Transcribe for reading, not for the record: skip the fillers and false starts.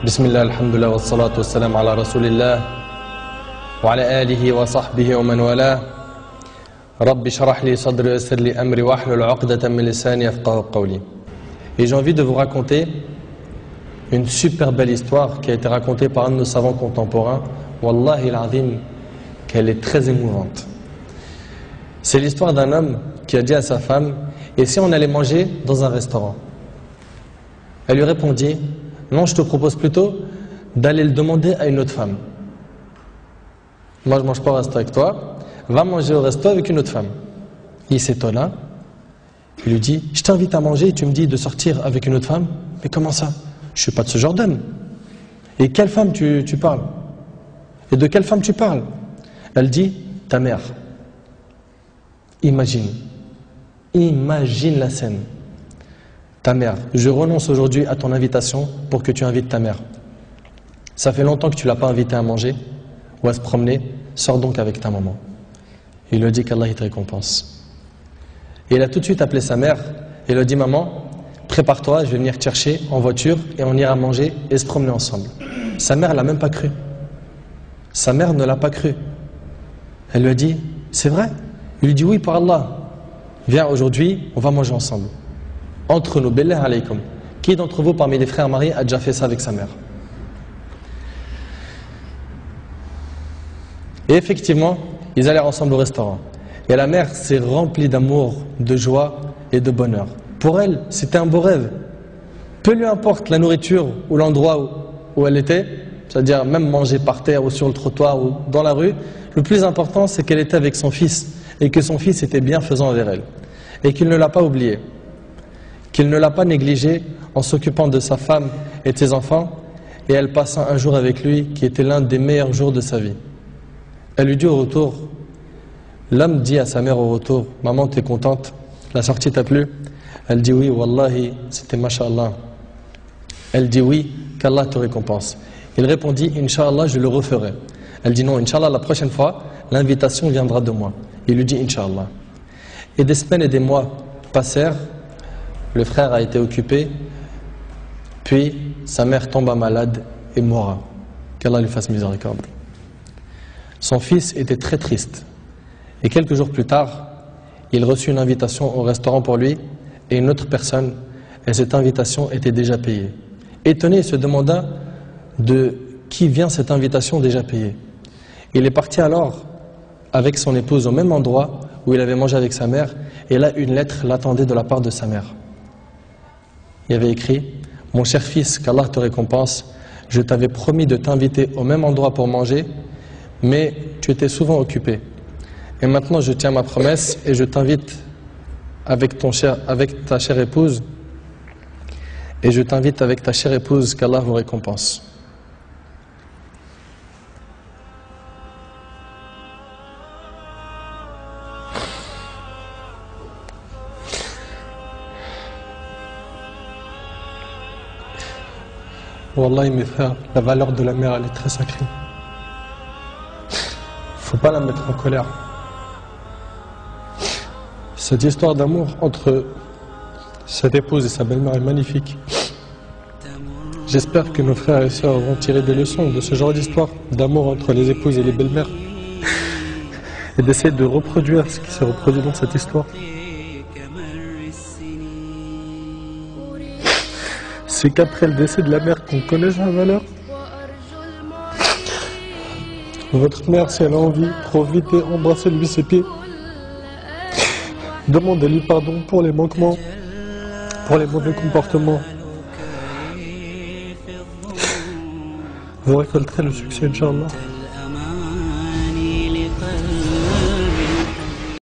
بسم الله الحمد لله والصلاة والسلام على رسول الله وعلى آله وصحبه ومن والاه رب اشرح لي صدري ويسر لي أمري واحلل عقدة من لساني يفقهوا قولي. Et j'ai envie de vous raconter une super belle histoire qui a été racontée par un de nos savants contemporains. Wallahi al-azim, qu'elle est très émouvante. C'est l'histoire d'un homme qui a dit à sa femme: et si on allait manger dans un restaurant? Elle lui répondit: non, je te propose plutôt d'aller le demander à une autre femme. Moi je mange pas au resto avec toi, va manger au resto avec une autre femme. Il s'étonna, il lui dit: je t'invite à manger et tu me dis de sortir avec une autre femme? Mais comment ça? Je suis pas de ce genre d'homme. Et quelle femme tu parles? Et de quelle femme tu parles? Elle dit: ta mère. Imagine la scène. Ta mère, je renonce aujourd'hui à ton invitation pour que tu invites ta mère. Ça fait longtemps que tu ne l'as pas invitée à manger ou à se promener, sors donc avec ta maman. Il lui dit qu'Allah te récompense. Et il a tout de suite appelé sa mère et lui a dit: maman, prépare-toi, je vais venir te chercher en voiture et on ira manger et se promener ensemble. Sa mère ne l'a même pas cru. Sa mère ne l'a pas cru. Elle lui a dit: c'est vrai? Il lui dit: oui, par Allah. Viens aujourd'hui, on va manger ensemble. Entre nous, billah alaykum. Qui d'entre vous parmi les frères mariés a déjà fait ça avec sa mère? Et effectivement, ils allèrent ensemble au restaurant. Et la mère s'est remplie d'amour, de joie et de bonheur. Pour elle, c'était un beau rêve. Peu lui importe la nourriture ou l'endroit où elle était, c'est-à-dire même manger par terre ou sur le trottoir ou dans la rue, le plus important c'est qu'elle était avec son fils et que son fils était bienfaisant envers elle. Et qu'il ne l'a pas oublié, qu'il ne l'a pas négligé en s'occupant de sa femme et de ses enfants, et elle passa un jour avec lui qui était l'un des meilleurs jours de sa vie. Elle lui dit au retour, l'homme dit à sa mère au retour: maman, t'es contente? La sortie t'a plu? Elle dit: oui, wallahi, c'était masha'Allah. Elle dit: oui, qu'Allah te récompense. Il répondit: Inch'Allah, je le referai. Elle dit: non, Inch'Allah, la prochaine fois, l'invitation viendra de moi. Il lui dit: Inch'Allah. Et des semaines et des mois passèrent, le frère a été occupé, puis sa mère tomba malade et mourra. Qu'Allah lui fasse miséricorde. Son fils était très triste. Et quelques jours plus tard, il reçut une invitation au restaurant pour lui et une autre personne, et cette invitation était déjà payée. Étonné, il se demanda de qui vient cette invitation déjà payée. Il est parti alors avec son épouse au même endroit où il avait mangé avec sa mère, et là une lettre l'attendait de la part de sa mère. Il y avait écrit: mon cher fils, qu'Allah te récompense, je t'avais promis de t'inviter au même endroit pour manger, mais tu étais souvent occupé. Et maintenant je tiens ma promesse et je t'invite avec ta chère épouse, et je t'invite avec ta chère épouse, qu'Allah vous récompense. Wallahi mes frères, la valeur de la mère elle est très sacrée. Faut pas la mettre en colère. Cette histoire d'amour entre cette épouse et sa belle-mère est magnifique. J'espère que nos frères et sœurs vont tirer des leçons de ce genre d'histoire d'amour entre les épouses et les belles-mères et d'essayer de reproduire ce qui s'est reproduit dans cette histoire. C'est qu'après le décès de la mère qu'on connaît sa valeur. Votre mère, si elle a envie, profitez, embrassez-lui ses pieds. Demandez-lui pardon pour les manquements, pour les mauvais comportements. Vous récolterez le succès, Inch'Allah.